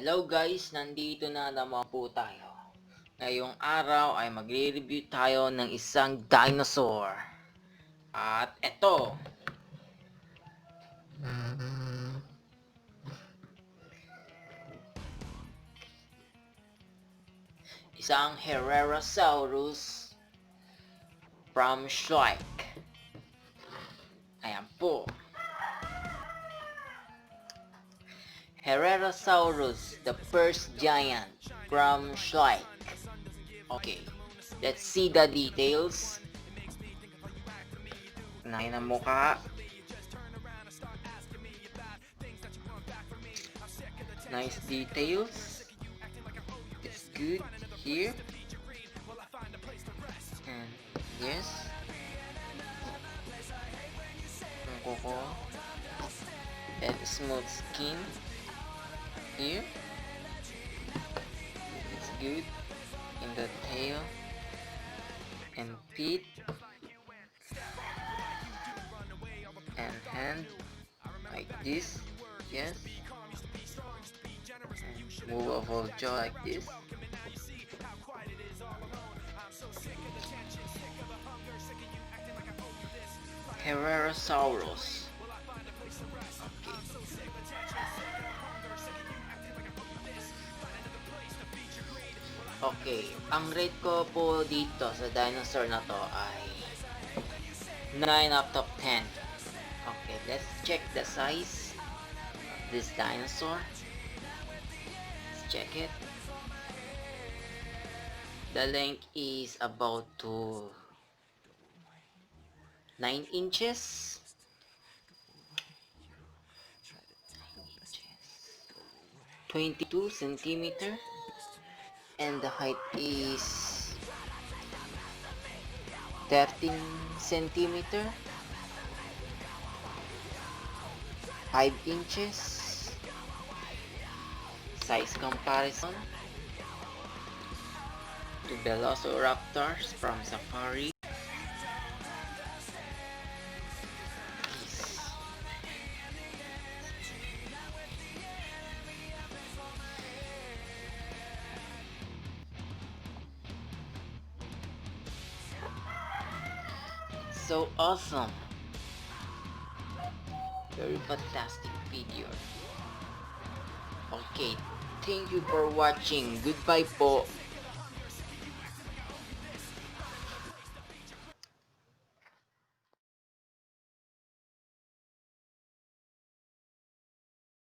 Hello guys, nandito na naman po tayo. Ngayong araw ay magre-review tayo ng isang dinosaur. At eto. Isang herrerasaurus from Schleich. Ayan po. Herrerasaurus, the first giant from Schleich. Okay, let's see the details. Unahin ang mukha. Nice details. It's good here. And yes. Ang kuko. And smooth skin. Here it's good in the tail and feet and hand like this, yes, and movable jaw like this. Herrerasaurus. Okay, ang rate ko po dito sa dinosaur na to ay 9 out of 10. Okay, let's check the size of this dinosaur. Let's check it. The length is about to 9 inches. 22 centimeter. And the height is 13 centimeter, 5 inches. Size comparison to Velociraptors from Safari. So awesome, very fantastic video. Okay, thank you for watching. Goodbye po.